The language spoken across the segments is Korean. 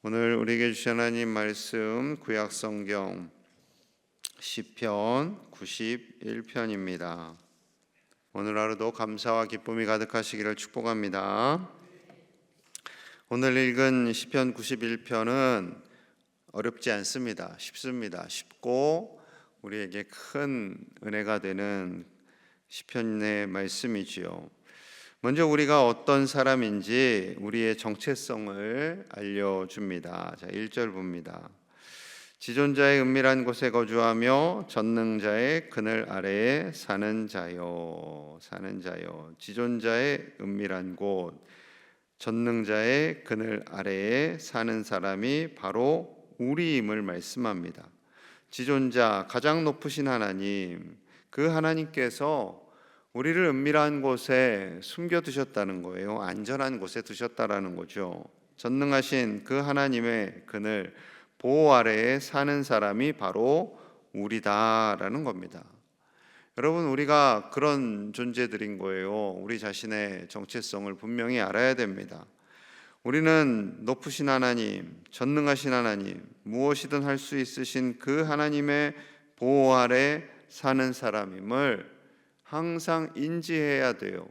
오늘 우리에게 주신 하나님 말씀 구약 성경 시편 91편입니다. 오늘 하루도 감사와 기쁨이 가득하시기를 축복합니다. 오늘 읽은 시편 91편은 어렵지 않습니다. 쉽습니다. 쉽고 우리에게 큰 은혜가 되는 시편의 말씀이지요. 먼저 우리가 어떤 사람인지 우리의 정체성을 알려줍니다. 자, 1절 봅니다. 지존자의 은밀한 곳에 거주하며 전능자의 그늘 아래에 사는 자요. 지존자의 은밀한 곳, 전능자의 그늘 아래에 사는 사람이 바로 우리임을 말씀합니다. 지존자, 가장 높으신 하나님, 그 하나님께서 우리를 은밀한 곳에 숨겨두셨다는 거예요. 안전한 곳에 두셨다라는 거죠. 전능하신 그 하나님의 그늘 보호 아래에 사는 사람이 바로 우리다라는 겁니다. 여러분, 우리가 그런 존재들인 거예요. 우리 자신의 정체성을 분명히 알아야 됩니다. 우리는 높으신 하나님, 전능하신 하나님, 무엇이든 할 수 있으신 그 하나님의 보호 아래 사는 사람임을 항상 인지해야 돼요.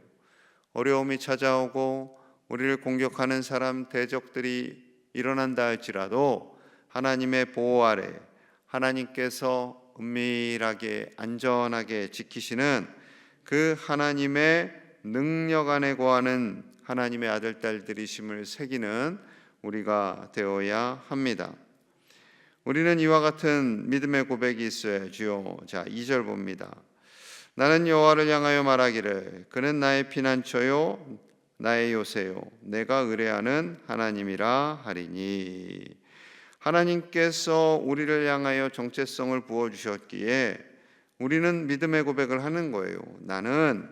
어려움이 찾아오고 우리를 공격하는 사람, 대적들이 일어난다 할지라도 하나님의 보호 아래 하나님께서 은밀하게 안전하게 지키시는 그 하나님의 능력 안에 거하는 하나님의 아들, 딸들이심을 새기는 우리가 되어야 합니다. 우리는 이와 같은 믿음의 고백이 있어야지요. 자, 2절 봅니다. 나는 여호와를 향하여 말하기를 그는 나의 피난처요 나의 요새요 내가 의뢰하는 하나님이라 하리니. 하나님께서 우리를 향하여 정체성을 부어주셨기에 우리는 믿음의 고백을 하는 거예요. 나는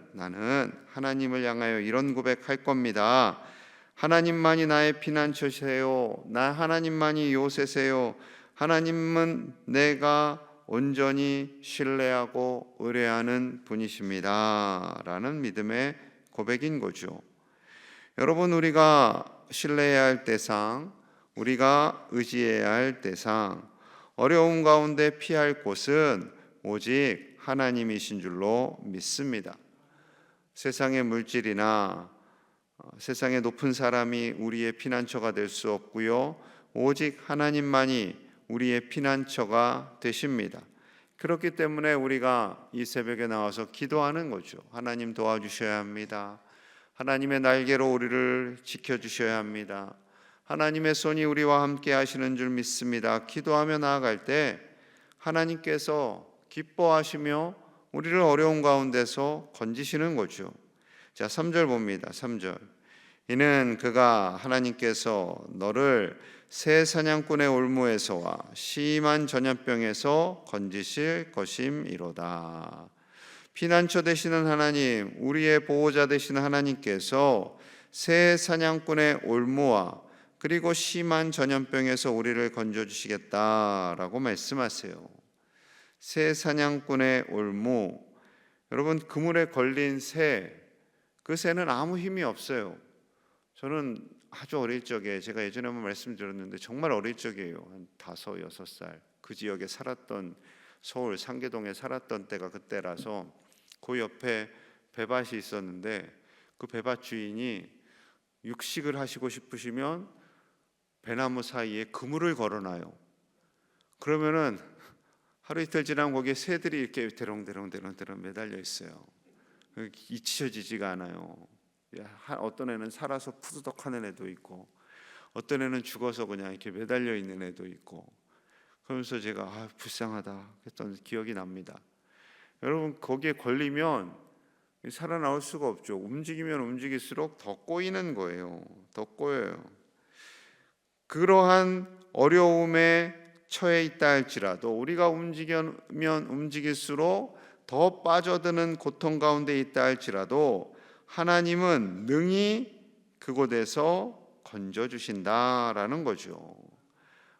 하나님을 향하여 이런 고백할 겁니다. 하나님만이 나의 피난처세요. 하나님만이 요새세요. 하나님은 내가 온전히 신뢰하고 의뢰하는 분이십니다 라는 믿음의 고백인 거죠. 여러분, 우리가 신뢰해야 할 대상, 우리가 의지해야 할 대상, 어려움 가운데 피할 곳은 오직 하나님이신 줄로 믿습니다. 세상의 물질이나 세상의 높은 사람이 우리의 피난처가 될 수 없고요, 오직 하나님만이 우리의 피난처가 되십니다. 그렇기 때문에 우리가 이 새벽에 나와서 기도하는 거죠. 하나님 도와주셔야 합니다. 하나님의 날개로 우리를 지켜주셔야 합니다. 하나님의 손이 우리와 함께 하시는 줄 믿습니다. 기도하며 나아갈 때 하나님께서 기뻐하시며 우리를 어려운 가운데서 건지시는 거죠. 자, 3절 봅니다. 3절. 이는 그가 하나님께서 너를 새 사냥꾼의 올무에서와 심한 전염병에서 건지실 것임이로다. 피난처 되시는 하나님, 우리의 보호자 되시는 하나님께서 새 사냥꾼의 올무와 그리고 심한 전염병에서 우리를 건져주시겠다라고 말씀하세요. 새 사냥꾼의 올무, 여러분, 그물에 걸린 새, 그 새는 아무 힘이 없어요. 저는 아주 어릴 적에, 제가 예전에 한번 말씀드렸는데 정말 어릴 적이에요. 한 5, 6살 그 지역에 살았던, 서울 상계동에 살았던 때가 그때라서 그 옆에 배밭이 있었는데 그 배밭 주인이 육식을 하시고 싶으시면 배나무 사이에 그물을 걸어놔요. 그러면은 하루 이틀 지나면 거기에 새들이 이렇게 대롱대롱 매달려 있어요. 잊혀지지가 않아요. 어떤 애는 살아서 푸드덕하는 애도 있고 어떤 애는 죽어서 그냥 이렇게 매달려 있는 애도 있고, 그러면서 제가 불쌍하다 했던 기억이 납니다. 여러분, 거기에 걸리면 살아나올 수가 없죠. 움직이면 움직일수록 더 꼬이는 거예요. 더 꼬여요. 그러한 어려움에 처해 있다 할지라도 우리가 움직이면 움직일수록 더 빠져드는 고통 가운데 있다 할지라도 하나님은 능히 그곳에서 건져주신다라는 거죠.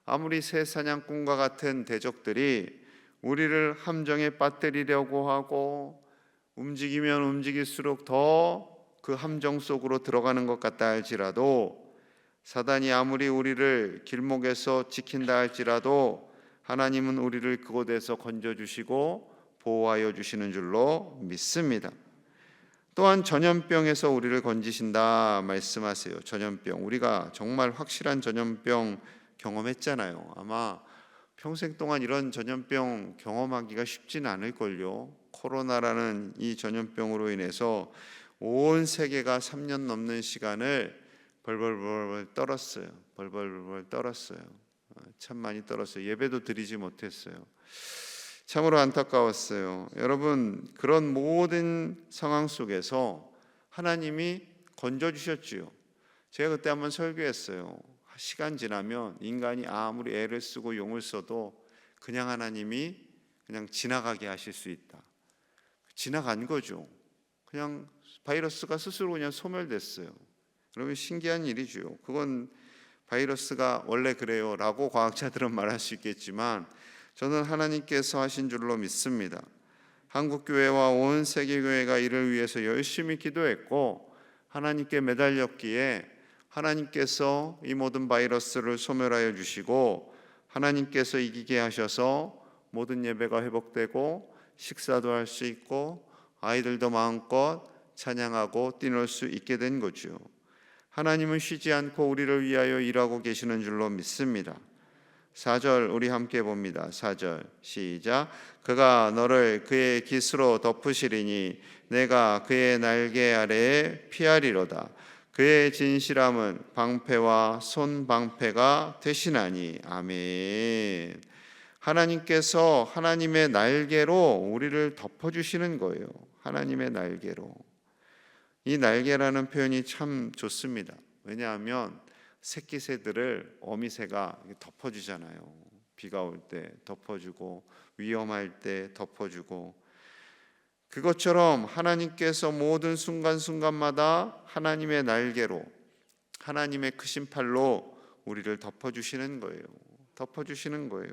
아무리 새 사냥꾼과 같은 대적들이 우리를 함정에 빠뜨리려고 하고 움직이면 움직일수록 더 그 함정 속으로 들어가는 것 같다 할지라도 사단이 아무리 우리를 길목에서 지킨다 할지라도 하나님은 우리를 그곳에서 건져주시고 보호하여 주시는 줄로 믿습니다. 또한 전염병에서 우리를 건지신다 말씀하세요. 전염병, 우리가 정말 확실한 전염병 경험했잖아요. 아마 평생 동안 이런 전염병 경험하기가 쉽지는 않을걸요. 코로나라는 이 전염병으로 인해서 온 세계가 3년 넘는 시간을 벌벌벌 떨었어요. 벌벌벌 떨었어요. 참 많이 떨었어요. 예배도 드리지 못했어요. 참으로 안타까웠어요. 여러분, 그런 모든 상황 속에서 하나님이 건져주셨지요. 제가 그때 한번 설교했어요. 시간 지나면 인간이 아무리 애를 쓰고 용을 써도 그냥 하나님이 그냥 지나가게 하실 수 있다. 지나간 거죠. 그냥 바이러스가 스스로 그냥 소멸됐어요. 그러면 신기한 일이죠. 그건 바이러스가 원래 그래요 라고 과학자들은 말할 수 있겠지만 저는 하나님께서 하신 줄로 믿습니다. 한국교회와 온 세계교회가 이를 위해서 열심히 기도했고 하나님께 매달렸기에 하나님께서 이 모든 바이러스를 소멸하여 주시고 하나님께서 이기게 하셔서 모든 예배가 회복되고 식사도 할 수 있고 아이들도 마음껏 찬양하고 뛰놀 수 있게 된 거죠. 하나님은 쉬지 않고 우리를 위하여 일하고 계시는 줄로 믿습니다. 4절 우리 함께 봅니다. 4절 시작. 그가 너를 그의 깃으로 덮으시리니 내가 그의 날개 아래에 피하리로다. 그의 진실함은 방패와 손방패가 되시나니. 아멘. 하나님께서 하나님의 날개로 우리를 덮어주시는 거예요. 하나님의 날개로. 이 날개라는 표현이 참 좋습니다. 왜냐하면 새끼새들을 어미새가 덮어주잖아요. 비가 올 때 덮어주고 위험할 때 덮어주고, 그것처럼 하나님께서 모든 순간순간마다 하나님의 날개로, 하나님의 크신 팔로 우리를 덮어주시는 거예요. 덮어주시는 거예요.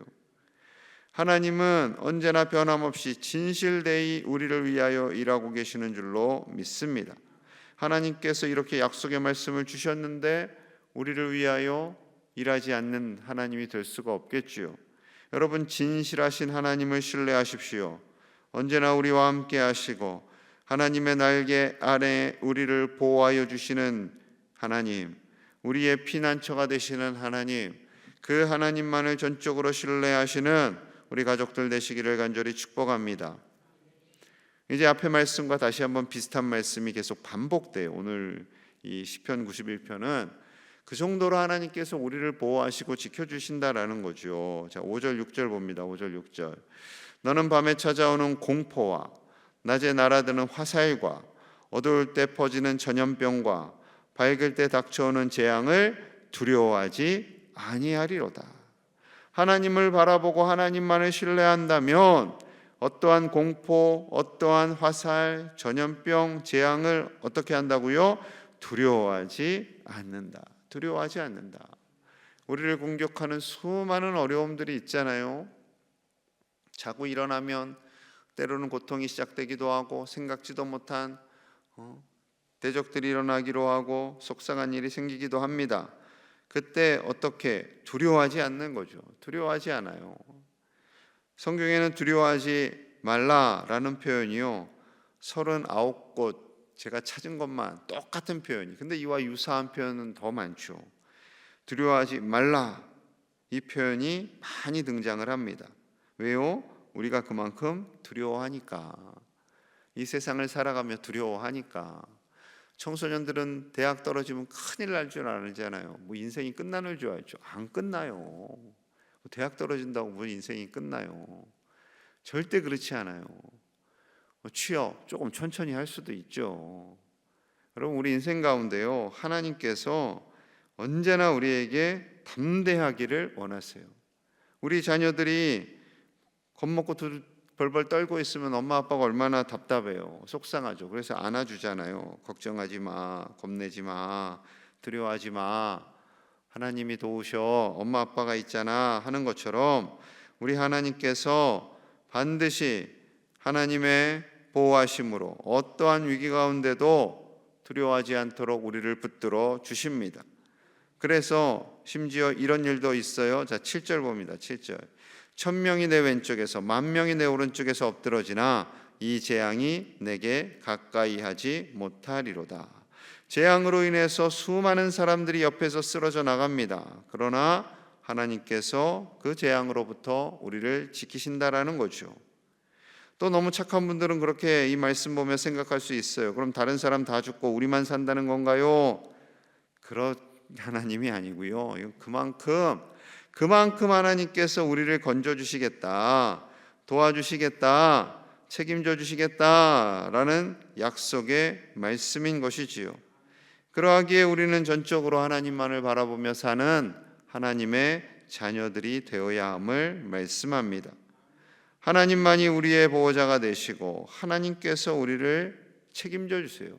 하나님은 언제나 변함없이 진실되이 우리를 위하여 일하고 계시는 줄로 믿습니다. 하나님께서 이렇게 약속의 말씀을 주셨는데 우리를 위하여 일하지 않는 하나님이 될 수가 없겠지요. 여러분, 진실하신 하나님을 신뢰하십시오. 언제나 우리와 함께 하시고 하나님의 날개 아래 우리를 보호하여 주시는 하나님, 우리의 피난처가 되시는 하나님, 그 하나님만을 전적으로 신뢰하시는 우리 가족들 되시기를 간절히 축복합니다. 이제 앞의 말씀과 다시 한번 비슷한 말씀이 계속 반복돼요. 오늘 이 시편 91편은 그 정도로 하나님께서 우리를 보호하시고 지켜주신다라는 거죠. 자, 5절 6절 봅니다. 5절 6절. 너는 밤에 찾아오는 공포와 낮에 날아드는 화살과 어두울 때 퍼지는 전염병과 밝을 때 닥쳐오는 재앙을 두려워하지 아니하리로다. 하나님을 바라보고 하나님만을 신뢰한다면 어떠한 공포, 어떠한 화살, 전염병, 재앙을 어떻게 한다고요? 두려워하지 않는다. 두려워하지 않는다. 우리를 공격하는 수많은 어려움들이 있잖아요. 자고 일어나면 때로는 고통이 시작되기도 하고 생각지도 못한 대적들이 일어나기도 하고 속상한 일이 생기기도 합니다. 그때 어떻게? 두려워하지 않는 거죠. 두려워하지 않아요. 성경에는 두려워하지 말라라는 표현이요, 39곳 제가 찾은 것만 똑같은 표현이, 근데 이와 유사한 표현은 더 많죠. 두려워하지 말라, 이 표현이 많이 등장을 합니다. 왜요? 우리가 그만큼 두려워하니까. 이 세상을 살아가며 두려워하니까. 청소년들은 대학 떨어지면 큰일 날 줄 알잖아요. 뭐 인생이 끝나는 줄 알죠. 안 끝나요. 대학 떨어진다고 뭐 인생이 끝나요? 절대 그렇지 않아요. 취업 조금 천천히 할 수도 있죠. 여러분, 우리 인생 가운데요, 하나님께서 언제나 우리에게 담대하기를 원하세요. 우리 자녀들이 겁먹고 벌벌 떨고 있으면 엄마 아빠가 얼마나 답답해요. 속상하죠. 그래서 안아주잖아요. 걱정하지 마, 겁내지 마, 두려워하지 마, 하나님이 도우셔, 엄마 아빠가 있잖아 하는 것처럼 우리 하나님께서 반드시 하나님의 보호하심으로 어떠한 위기 가운데도 두려워하지 않도록 우리를 붙들어 주십니다. 그래서 심지어 이런 일도 있어요. 자, 7절 봅니다. 7절. 1000명이 내 왼쪽에서 10,000명이 내 오른쪽에서 엎드러지나 이 재앙이 내게 가까이 하지 못하리로다. 재앙으로 인해서 수많은 사람들이 옆에서 쓰러져 나갑니다. 그러나 하나님께서 그 재앙으로부터 우리를 지키신다라는 거죠. 또 너무 착한 분들은 그렇게 이 말씀 보며 생각할 수 있어요. 그럼 다른 사람 다 죽고 우리만 산다는 건가요? 그런 하나님이 아니고요. 그만큼 하나님께서 우리를 건져주시겠다, 도와주시겠다, 책임져 주시겠다라는 약속의 말씀인 것이지요. 그러하기에 우리는 전적으로 하나님만을 바라보며 사는 하나님의 자녀들이 되어야 함을 말씀합니다. 하나님만이 우리의 보호자가 되시고 하나님께서 우리를 책임져 주세요.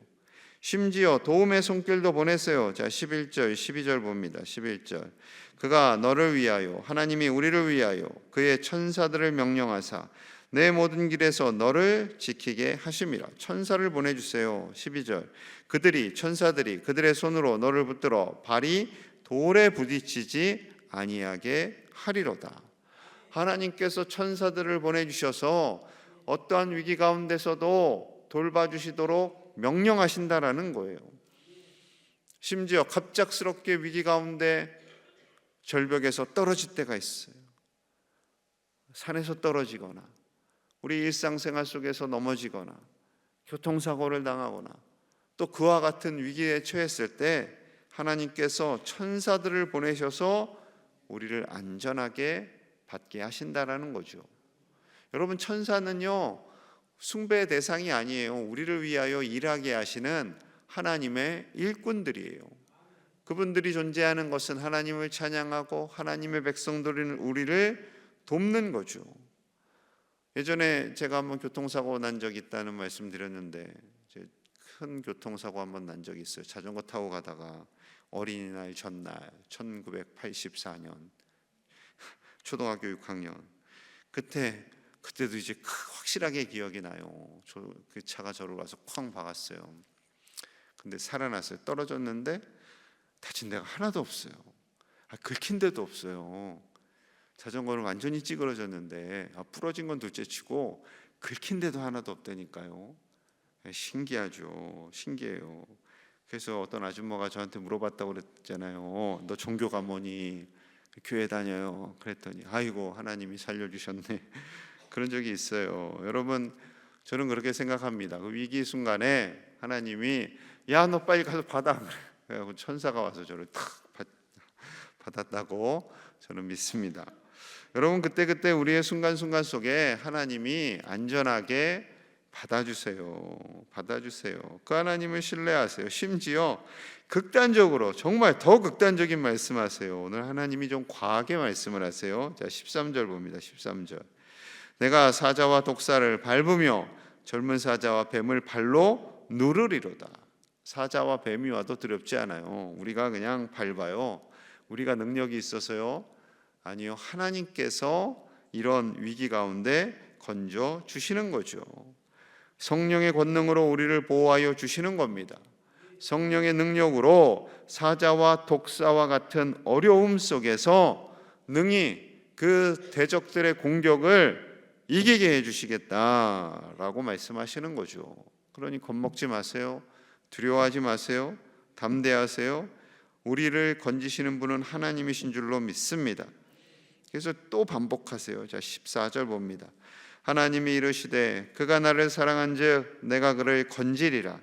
심지어 도움의 손길도 보내세요. 자, 11절, 12절 봅니다. 11절. 그가 너를 위하여, 하나님이 우리를 위하여 그의 천사들을 명령하사 내 모든 길에서 너를 지키게 하심이라. 천사를 보내주세요. 12절. 천사들이 그들의 손으로 너를 붙들어 발이 돌에 부딪히지 아니하게 하리로다. 하나님께서 천사들을 보내주셔서 어떠한 위기 가운데서도 돌봐주시도록 명령하신다라는 거예요. 심지어 갑작스럽게 위기 가운데 절벽에서 떨어질 때가 있어요. 산에서 떨어지거나 우리 일상생활 속에서 넘어지거나 교통사고를 당하거나 또 그와 같은 위기에 처했을 때 하나님께서 천사들을 보내셔서 우리를 안전하게 받게 하신다라는 거죠. 여러분, 천사는요 숭배의 대상이 아니에요. 우리를 위하여 일하게 하시는 하나님의 일꾼들이에요. 그분들이 존재하는 것은 하나님을 찬양하고 하나님의 백성들인 우리를 돕는 거죠. 예전에 제가 한번 교통사고 난 적이 있다는 말씀 드렸는데, 큰 교통사고 한번 난 적이 있어요. 자전거 타고 가다가 어린이날 전날 1984년 초등학교 6학년 그때도 이제 확실하게 기억이 나요. 그 차가 저를 와서 쾅 박았어요. 근데 살아났어요. 떨어졌는데 다친 데가 하나도 없어요. 긁힌 데도 없어요. 자전거는 완전히 찌그러졌는데 부러진 건 둘째치고 긁힌 데도 하나도 없다니까요. 신기하죠. 신기해요. 그래서 어떤 아줌마가 저한테 물어봤다고 그랬잖아요. 너 종교가 뭐니? 교회 다녀요. 그랬더니 아이고 하나님이 살려주셨네. 그런 적이 있어요. 여러분, 저는 그렇게 생각합니다. 그 위기 순간에 하나님이 야 너 빨리 가서 받아. 그래서 천사가 와서 저를 탁 받았다고 저는 믿습니다. 여러분, 그때 우리의 순간순간 속에 하나님이 안전하게 받아주세요. 그 하나님을 신뢰하세요. 심지어 극단적으로, 정말 더 극단적인 말씀하세요. 오늘 하나님이 좀 과하게 말씀을 하세요. 자, 13절 봅니다. 13절. 내가 사자와 독사를 밟으며 젊은 사자와 뱀을 발로 누르리로다. 사자와 뱀이 와도 두렵지 않아요. 우리가 그냥 밟아요. 우리가 능력이 있어서요? 아니요. 하나님께서 이런 위기 가운데 건져 주시는 거죠. 성령의 권능으로 우리를 보호하여 주시는 겁니다. 성령의 능력으로 사자와 독사와 같은 어려움 속에서 능히 그 대적들의 공격을 이기게 해주시겠다라고 말씀하시는 거죠. 그러니 겁먹지 마세요. 두려워하지 마세요. 담대하세요. 우리를 건지시는 분은 하나님이신 줄로 믿습니다. 그래서 또 반복하세요. 자, 14절 봅니다. 하나님이 이르시되 그가 나를 사랑한즉 내가 그를 건지리라.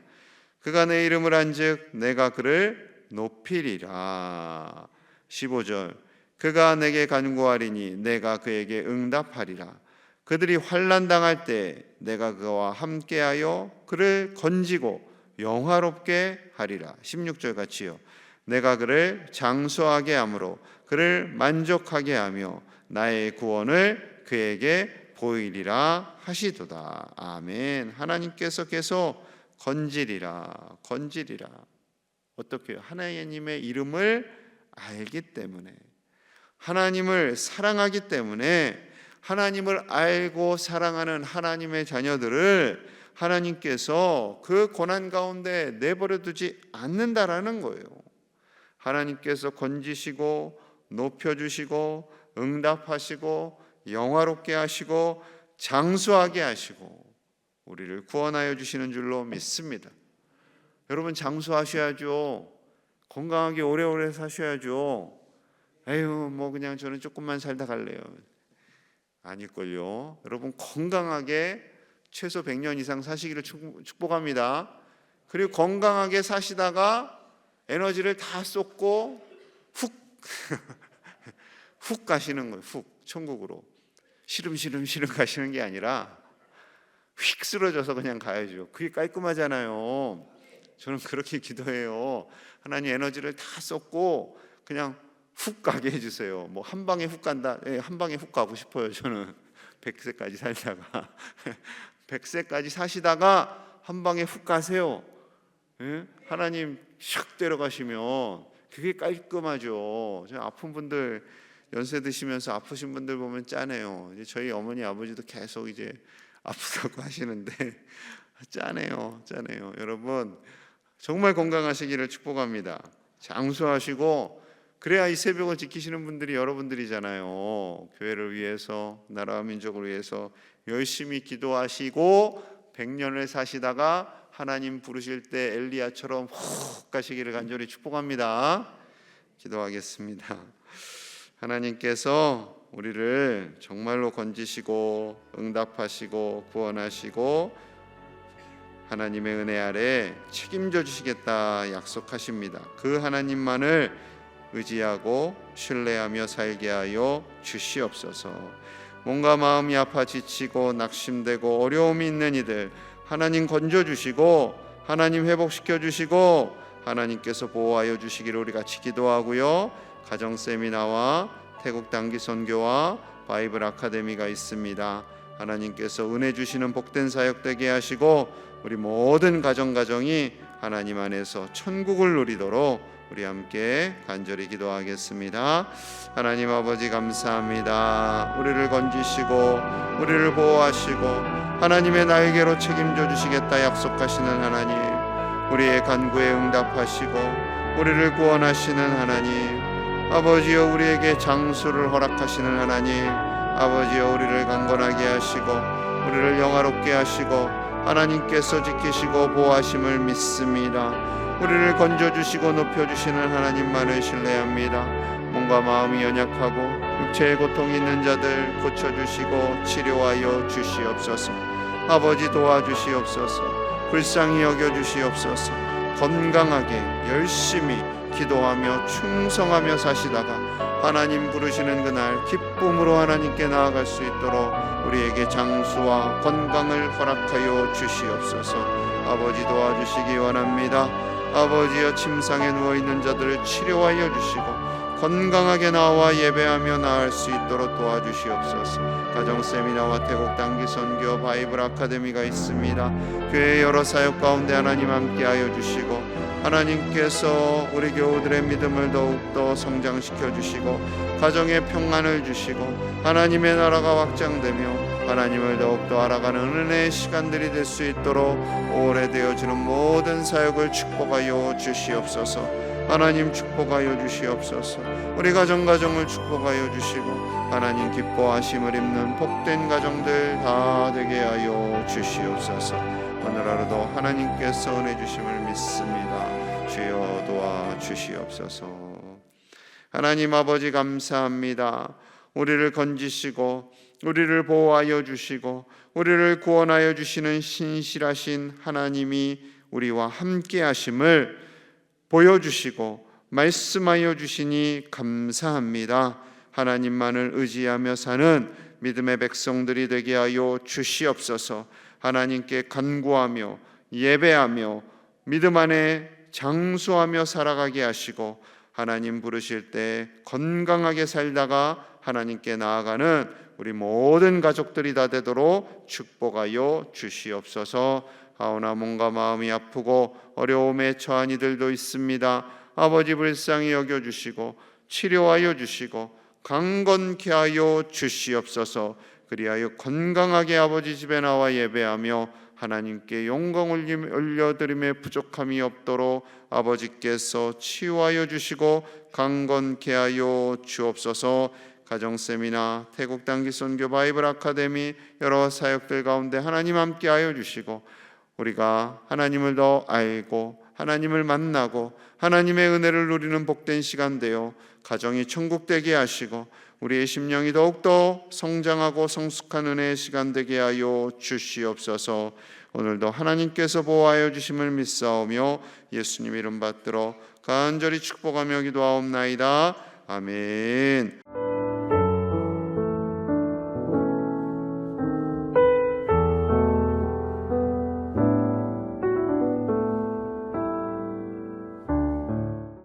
그가 내 이름을 한즉 내가 그를 높이리라. 15절. 그가 내게 간구하리니 내가 그에게 응답하리라. 그들이 환난 당할 때 내가 그와 함께하여 그를 건지고 영화롭게 하리라. 16절 같이요. 내가 그를 장수하게 함으로 그를 만족하게 하며 나의 구원을 그에게 보이리라 하시도다. 아멘. 하나님께서 계속 건지리라. 어떻게 해요? 하나님의 이름을 알기 때문에, 하나님을 사랑하기 때문에, 하나님을 알고 사랑하는 하나님의 자녀들을 하나님께서 그 고난 가운데 내버려 두지 않는다라는 거예요. 하나님께서 건지시고 높여주시고 응답하시고 영화롭게 하시고 장수하게 하시고 우리를 구원하여 주시는 줄로 믿습니다. 여러분, 장수하셔야죠. 건강하게 오래오래 사셔야죠. 에휴, 뭐 그냥 저는 조금만 살다 갈래요. 아닐걸요. 여러분, 건강하게 최소 100년 이상 사시기를 축복합니다. 그리고 건강하게 사시다가 에너지를 다 쏟고 훅 훅 가시는 거예요. 훅 천국으로 시름시름 가시는 게 아니라 휙 쓰러져서 그냥 가야죠. 그게 깔끔하잖아요. 저는 그렇게 기도해요. 하나님, 에너지를 다 쏟고 그냥 훅 가게 해주세요. 뭐 한 방에 훅 간다. 한 방에 훅 가고 싶어요. 저는 100세까지 살다가 100세까지 사시다가 한 방에 훅 가세요. 하나님 샥 데려가시면 그게 깔끔하죠. 아픈 분들, 연세 드시면서 아프신 분들 보면 짠해요. 이제 저희 어머니 아버지도 계속 이제 아프다고 하시는데 짠해요. 여러분, 정말 건강하시기를 축복합니다. 장수하시고, 그래야 이 새벽을 지키시는 분들이 여러분들이잖아요. 교회를 위해서, 나라와 민족을 위해서 열심히 기도하시고 100년을 사시다가 하나님 부르실 때 엘리야처럼 훅 가시기를 간절히 축복합니다. 기도하겠습니다. 하나님께서 우리를 정말로 건지시고 응답하시고 구원하시고 하나님의 은혜 아래 책임져 주시겠다 약속하십니다. 그 하나님만을 의지하고 신뢰하며 살게 하여 주시옵소서. 몸과 마음이 아파 지치고 낙심되고 어려움이 있는 이들, 하나님 건져주시고 하나님 회복시켜 주시고 하나님께서 보호하여 주시기를 우리 같이 기도하고요. 가정 세미나와 태국 단기 선교와 바이블 아카데미가 있습니다. 하나님께서 은혜 주시는 복된 사역 되게 하시고 우리 모든 가정이 하나님 안에서 천국을 누리도록 우리 함께 간절히 기도하겠습니다. 하나님 아버지, 감사합니다. 우리를 건지시고 우리를 보호하시고 하나님의 날개로 책임져 주시겠다 약속하시는 하나님, 우리의 간구에 응답하시고 우리를 구원하시는 하나님, 아버지여 우리에게 장수를 허락하시는 하나님, 아버지여 우리를 강건하게 하시고 우리를 영화롭게 하시고 하나님께서 지키시고 보호하심을 믿습니다. 우리를 건져주시고 높여주시는 하나님만을 신뢰합니다. 몸과 마음이 연약하고 육체의 고통이 있는 자들 고쳐주시고 치료하여 주시옵소서. 아버지, 도와주시옵소서. 불쌍히 여겨주시옵소서. 건강하게 열심히 기도하며 충성하며 사시다가 하나님 부르시는 그날 기쁨으로 하나님께 나아갈 수 있도록 우리에게 장수와 건강을 허락하여 주시옵소서. 아버지, 도와주시기 원합니다. 아버지여, 침상에 누워있는 자들을 치료하여 주시고 건강하게 나와 예배하며 나을 수 있도록 도와주시옵소서. 가정 세미나와 태국 단기 선교 바이블 아카데미가 있습니다. 교회 여러 사역 가운데 하나님 함께하여 주시고 하나님께서 우리 교우들의 믿음을 더욱더 성장시켜 주시고 가정에 평안을 주시고 하나님의 나라가 확장되며 하나님을 더욱더 알아가는 은혜의 시간들이 될 수 있도록 오래되어지는 모든 사역을 축복하여 주시옵소서. 하나님 축복하여 주시옵소서. 우리 가정을 축복하여 주시고 하나님 기뻐하심을 입는 복된 가정들 다 되게 하여 주시옵소서. 오늘 하루도 하나님께서 은혜 주심을 믿습니다. 주여 도와주시옵소서. 하나님 아버지, 감사합니다. 우리를 건지시고 우리를 보호하여 주시고 우리를 구원하여 주시는 신실하신 하나님이 우리와 함께 하심을 보여주시고 말씀하여 주시니 감사합니다. 하나님만을 의지하며 사는 믿음의 백성들이 되게 하여 주시옵소서. 하나님께 간구하며 예배하며 믿음 안에 장수하며 살아가게 하시고 하나님 부르실 때 건강하게 살다가 하나님께 나아가는 우리 모든 가족들이 다 되도록 축복하여 주시옵소서. 하오나 몸과 마음이 아프고 어려움에 처한 이들도 있습니다. 아버지, 불쌍히 여겨주시고 치료하여 주시고 강건케 하여 주시옵소서. 그리하여 건강하게 아버지 집에 나와 예배하며 하나님께 영광 올려드림에 부족함이 없도록 아버지께서 치유하여 주시고 강건케 하여 주옵소서. 가정세미나 태국 단기 선교 바이블 아카데미 여러 사역들 가운데 하나님 함께하여 주시고 우리가 하나님을 더 알고 하나님을 만나고 하나님의 은혜를 누리는 복된 시간 되어 가정이 천국 되게 하시고 우리의 심령이 더욱더 성장하고 성숙한 은혜의 시간 되게 하여 주시옵소서. 오늘도 하나님께서 보호하여 주심을 믿사오며 예수님 이름 받들어 간절히 축복하며 기도하옵나이다. 아멘.